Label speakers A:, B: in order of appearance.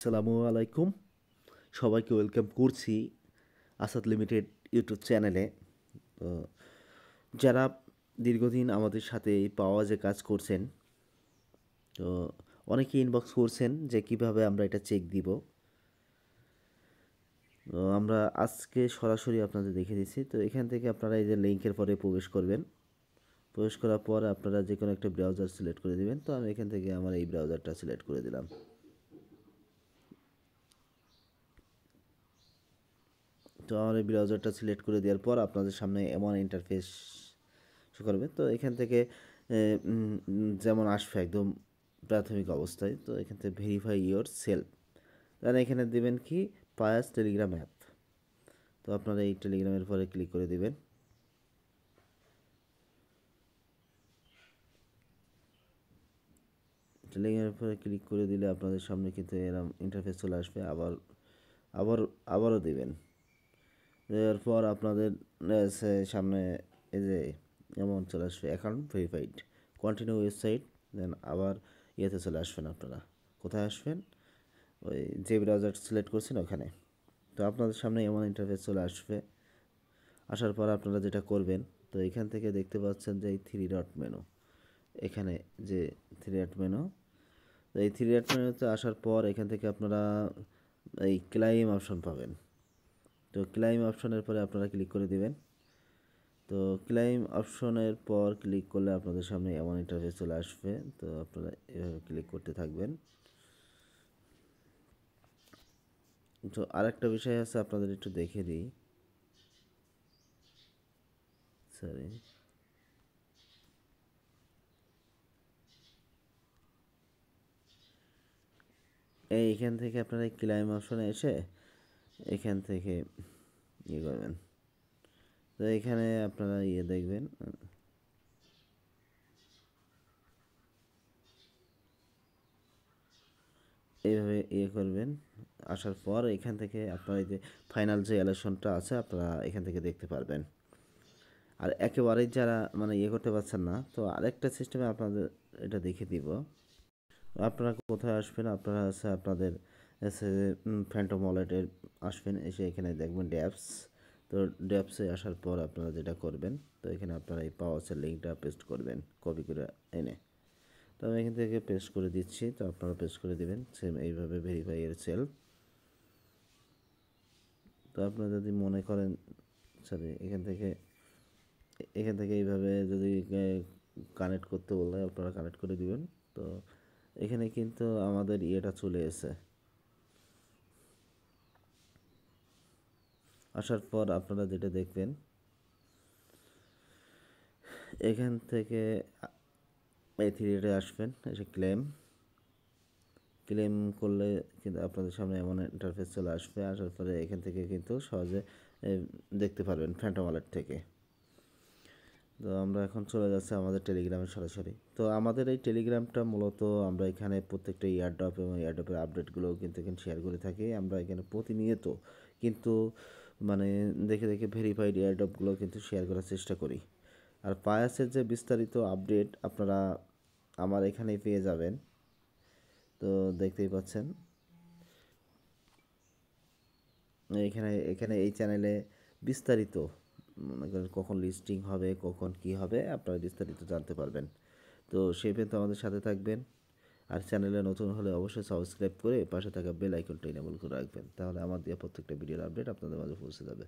A: আসসালামু আলাইকুম। সবাইকে ওয়েলকাম করছি আসাদ লিমিটেড ইউটিউব চ্যানেলে। তো যারা দীর্ঘদিন আমাদের সাথে এই পাওয়াজে কাজ করছেন, তো অনেকে ইনবক্স করছেন যে কিভাবে আমরা এটা চেক দিব। তো আমরা আজকে সরাসরি আপনাদের দেখিয়ে দিচ্ছি। তো এখান থেকে আপনারা এই যে লিঙ্কের পরে প্রবেশ করবেন। প্রবেশ করার পর আপনারা যে কোনো একটা ব্রাউজার সিলেক্ট করে দিবেন। তো আমি এখান থেকে আমার এই ব্রাউজারটা সিলেক্ট করে দিলাম। তো আমার এই ব্রাউজারটা সিলেক্ট করে দেওয়ার পর আপনাদের সামনে এমন ইন্টারফেস শো করবে। তো এখান থেকে যেমন আসবে একদম প্রাথমিক অবস্থায়, তো এখান থেকে ভেরিফাই ইয়োর সেলফ, তাহলে এখানে দেবেন কি পায়াস টেলিগ্রাম অ্যাপ। তো আপনারা এই টেলিগ্রামের পরে ক্লিক করে দেবেন। টেলিগ্রামের পরে ক্লিক করে দিলে আপনাদের সামনে কিন্তু এরকম ইন্টারফেস চলে আসবে। আবার আবারও দেবেন। দেওয়ার পর আপনাদের সামনে এই যে এমন চলে আসবে অ্যাকাউন্ট ভেরিফাইড, কন্টিনিউ ওয়েবসাইট, দেন আবার ইয়েতে চলে আসবেন। আপনারা কোথায় আসবেন? ওই যে ব্রাউজার সিলেক্ট করছেন ওখানে। তো আপনাদের সামনে এমন ইন্টারফেস চলে আসবে। আসার পর আপনারা যেটা করবেন, তো এখান থেকে দেখতে পাচ্ছেন যে এই থ্রি ডট মেনু, এখানে যে থ্রি ডট মেনু, তো এই থ্রি ডট মেনুতে আসার পর এখান থেকে আপনারা এই ক্লাইম অপশন পাবেন। তো ক্লাইম অপশনের পরে আপনারা ক্লিক করে দিবেন। তো ক্লাইম অপশনের পর ক্লিক করলে আপনাদের সামনে এমন ইন্টারফেস চলে আসবে। তো আপনারা এভাবে ক্লিক করতে থাকবেন। তো আরেকটা বিষয় আছে, আপনাদের একটু দেখে দিই। সরি, এইখান থেকে আপনারা এই ক্লাইম অপশনে এসে এখান থেকে ইয়ে করবেন। তো এখানে আপনারা ইয়ে দেখবেন, এইভাবে ইয়ে করবেন। আসার পর এখান থেকে আপনারা এই যে ফাইনাল যে অ্যালোশনটা আছে আপনারা এখান থেকে দেখতে পারবেন। আর একেবারেই যারা মানে ইয়ে করতে পারছেন না, তো আরেকটা সিস্টেমে আপনাদের এটা দেখে দিব। আপনারা কোথায় আসবেন? আপনারা আছে আপনাদের এসে ফ্যান্টম ওয়ালেটের আসবেন, এসে এখানে দেখবেন ড্যাপস। তো ড্যাপসে আসার পর আপনারা যেটা করবেন, তো এখানে আপনারা এই পাওয়াসের লিঙ্কটা পেস্ট করবেন কপি করে এনে। তো আমি এখান থেকে পেস্ট করে দিচ্ছি, তো আপনারা পেস্ট করে দিবেন সেম এইভাবে ভেরিফাই এর সেলফ। তো আপনারা যদি মনে করেন, সরি, এখান থেকে এইভাবে যদি কানেক্ট করতে বললে আপনারা কানেক্ট করে দিবেন। তো এখানে কিন্তু আমাদের ইয়েটা চলে এসে আসার পর আপনারা যেটা দেখবেন, এখান থেকে এই থ্রিডে আসবেন, এসে ক্লেম করলে কিন্তু আপনাদের সামনে এমন ইন্টারফেস চলে আসবে। আসার পরে এখান থেকে কিন্তু সহজে দেখতে পারবেন ফ্যান্টম ওয়ালেট থেকে। তো আমরা এখন চলে যাচ্ছি আমাদের টেলিগ্রামে সরাসরি। তো আমাদের এই টেলিগ্রামটা মূলত আমরা এখানে প্রত্যেকটা ইয়ারড্রপ এবং ইয়ারড্রপের আপডেটগুলোও কিন্তু এখানে শেয়ার করে থাকি। আমরা এখানে প্রতিনিয়ত কিন্তু মানে দেখে দেখে ভেরিফাইড ইয়ারড্রপগুলো কিন্তু শেয়ার করার চেষ্টা করি। আর পায়াসের যে বিস্তারিত আপডেট আপনারা আমার এখানেই পেয়ে যাবেন। তো দেখতেই পাচ্ছেন এখানে এখানে এই চ্যানেলে বিস্তারিত, মনে করেন কখন লিস্টিং হবে, কখন কি হবে, আপনারা বিস্তারিত জানতে পারবেন। তো সেই পর্যন্ত আমাদের সাথে থাকবেন। আর চ্যানেলে নতুন হলে অবশ্যই সাবস্ক্রাইব করে পাশে থাকা বেল আইকনটা ইনেবল করে রাখবেন, তাহলে আমার দেওয়া প্রত্যেকটা ভিডিওর আপডেট আপনাদের মাঝে পৌঁছে যাবে।